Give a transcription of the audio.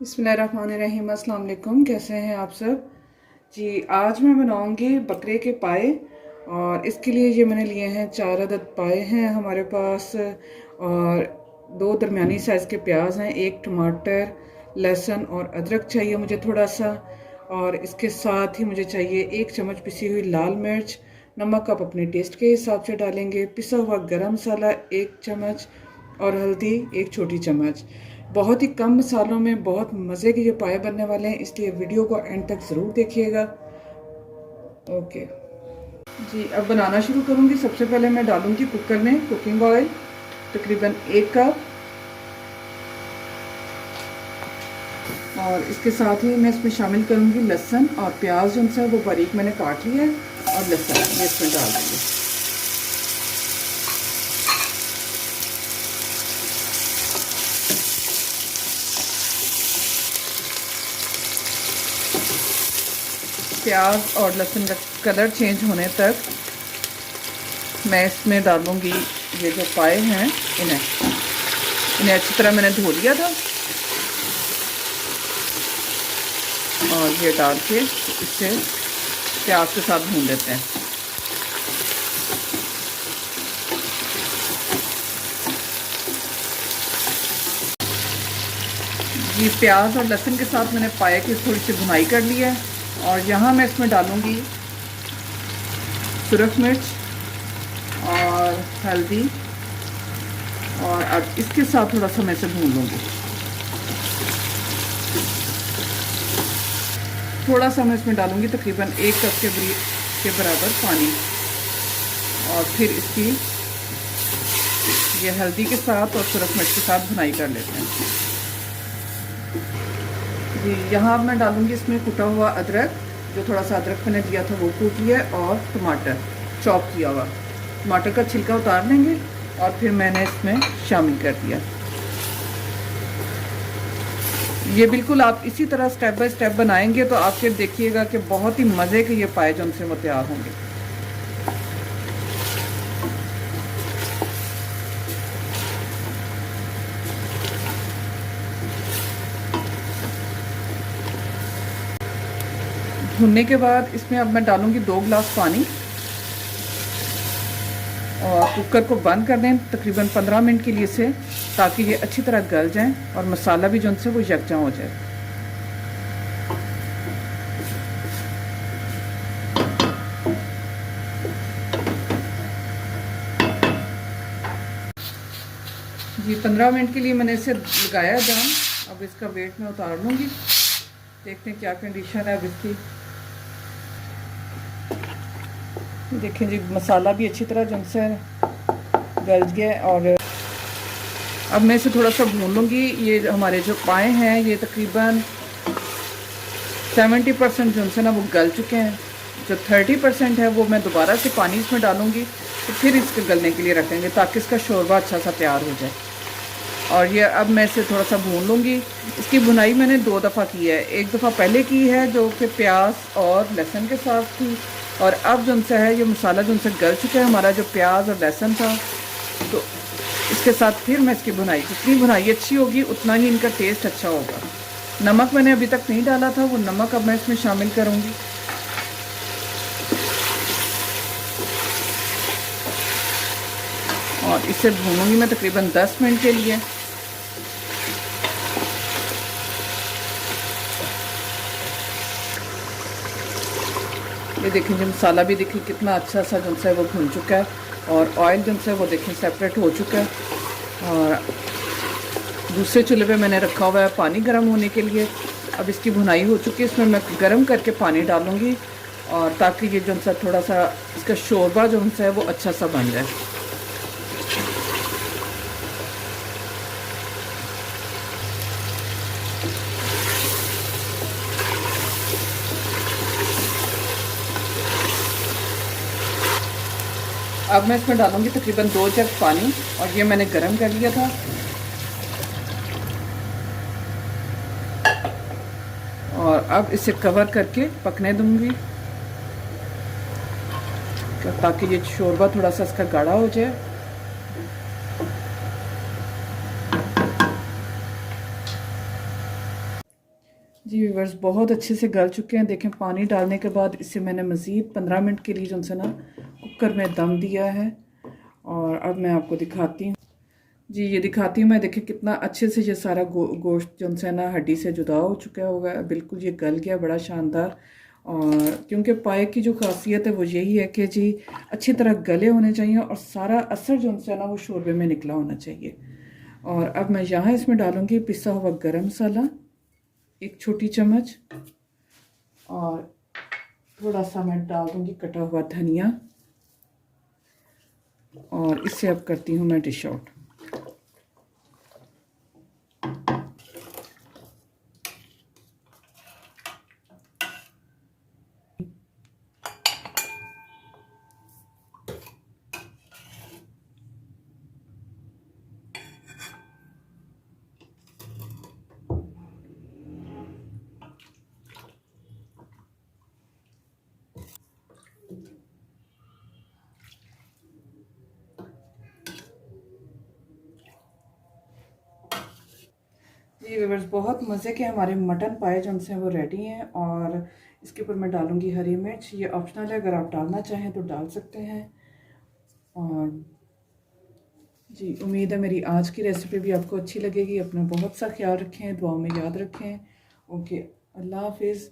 बिस्मिल्लाहिर्रहमानिर्रहीम। अस्सलाम वालेकुम। कैसे हैं आप सब जी। आज मैं बनाऊंगी बकरे के पाए और इसके लिए ये मैंने लिए हैं 4 अदद पाए हैं हमारे पास और 2 दरमियानी साइज़ के प्याज हैं, 1 टमाटर, लहसुन और अदरक चाहिए मुझे थोड़ा सा, और इसके साथ ही मुझे चाहिए 1 चम्मच पिसी हुई लाल मिर्च। नमक आप अपने टेस्ट के हिसाब से डालेंगे। पिसा हुआ गरम मसाला 1 चम्मच और हल्दी 1 छोटी चम्मच। बहुत ही कम मसालों में बहुत मज़े के ये पाए बनने वाले हैं, इसलिए वीडियो को एंड तक ज़रूर देखिएगा। ओके जी, अब बनाना शुरू करूँगी। सबसे पहले मैं डालूँगी कुकर में कुकिंग ऑयल तकरीबन 1 कप, और इसके साथ ही मैं इसमें शामिल करूँगी लहसुन और प्याज जो है वो बारीक मैंने काट लिया है, और लहसुन ये इसमें डाल देंगे। प्याज और लहसुन का कलर चेंज होने तक मैं इसमें डालूँगी ये जो पाए हैं, इन्हें अच्छी तरह मैंने धो लिया था, और ये डाल के इसे प्याज के साथ भून लेते हैं। ये प्याज और लहसुन के साथ मैंने पाए की थोड़ी सी भुनाई कर ली है, और यहाँ मैं इसमें डालूँगी सुरख मिर्च और हल्दी, और अब इसके साथ थोड़ा सा मैं इसे भून लूँगी। थोड़ा सा मैं इसमें डालूँगी तकरीबन 1 कप के बराबर पानी, और फिर इसकी ये हल्दी के साथ और सुरख मिर्च के साथ भुनाई कर लेते हैं जी। यहाँ मैं डालूँगी इसमें कुटा हुआ अदरक, जो थोड़ा सा अदरक मैंने दिया था वो कूट लिया, और टमाटर चॉप किया हुआ। टमाटर का छिलका उतार लेंगे, और फिर मैंने इसमें शामिल कर दिया। ये बिल्कुल आप इसी तरह स्टेप बाय स्टेप बनाएंगे तो आप फिर देखिएगा कि बहुत ही मज़े के ये पाए जो उनसे वो तैयार होंगे। भुनने के बाद इसमें अब मैं डालूंगी 2 गिलास पानी, और कुकर को बंद कर दें तकरीबन 15 मिनट के लिए से, ताकि ये अच्छी तरह गल जाएं और मसाला भी जो उनसे वो यकजा हो जाए। जी 15 मिनट के लिए मैंने इसे लगाया दम। अब इसका वेट मैं उतार लूँगी, देखते हैं क्या कंडीशन है अब इसकी। देखें जी, मसाला भी अच्छी तरह जम से गल गया, और अब मैं इसे थोड़ा सा भून लूँगी। ये हमारे जो पाए हैं ये तकरीबन 70% जो से ना वो गल चुके हैं। जो 30% है वो मैं दोबारा से पानी इसमें डालूँगी, तो फिर इसके गलने के लिए रखेंगे ताकि इसका शोरबा अच्छा सा तैयार हो जाए। और ये अब मैं इसे थोड़ा सा भून लूँगी। इसकी भुनाई मैंने 2 दफ़ा की है। एक दफ़ा पहले की है जो कि प्याज और लहसुन के साथ थी, और अब जो उनसे है ये मसाला जो उनसे गल चुका है हमारा जो प्याज और लहसुन था, तो इसके साथ फिर मैं इसकी भुनाई, जितनी भुनाई अच्छी होगी उतना ही इनका टेस्ट अच्छा होगा। नमक मैंने अभी तक नहीं डाला था, वो नमक अब मैं इसमें शामिल करूँगी। और इसे भूनूंगी मैं तकरीबन 10 मिनट के लिए। ये देखें जी, मसाला भी देखिए कितना अच्छा सा जो है वो भून चुका है, और ऑयल जो है वो देखें सेपरेट हो चुका है। और दूसरे चूल्हे पे मैंने रखा हुआ है पानी गर्म होने के लिए। अब इसकी भुनाई हो चुकी है, इसमें मैं गर्म करके पानी डालूँगी, और ताकि ये जो है थोड़ा सा इसका शोरबा जो है वो अच्छा सा बन जाए। अब मैं इसमें डालूंगी तकरीबन 2 जग पानी, और ये मैंने गरम कर लिया था। और अब इसे कवर करके पकने दूंगी ताकि ये शोरबा थोड़ा सा इसका गाढ़ा हो जाए। जी व्यूवर्स, बहुत अच्छे से गल चुके हैं। देखें, पानी डालने के बाद इसे मैंने मज़ीद 15 मिनट के लिए जो है ना कुकर में दम दिया है। और अब मैं आपको दिखाती हूँ। जी ये दिखाती हूँ मैं। देखिए कितना अच्छे से ये सारा गोश्त जो है ना हड्डी से जुदा हो चुका होगा, बिल्कुल ये गल गया, बड़ा शानदार। और क्योंकि पाए की जो खासियत है वो यही है कि जी अच्छी तरह गले होने चाहिए और सारा असर जो है ना वो शोरबे में निकला होना चाहिए। और अब मैं यहाँ इसमें डालूँगी पिसा हुआ गरम मसाला 1 छोटी चम्मच, और थोड़ा सा मैं डाल दूँगी कटा हुआ धनिया, और इससे अब करती हूँ मैं डिश आउट। जी व्यूअर्स, बहुत मज़े के हमारे मटन पाए जो उनसे वो रेडी हैं। और इसके ऊपर मैं डालूँगी हरी मिर्च। ये ऑप्शनल है, अगर आप डालना चाहें तो डाल सकते हैं। और जी उम्मीद है मेरी आज की रेसिपी भी आपको अच्छी लगेगी। अपना बहुत सा ख्याल रखें, दुआ में याद रखें। ओके, अल्लाह हाफिज़।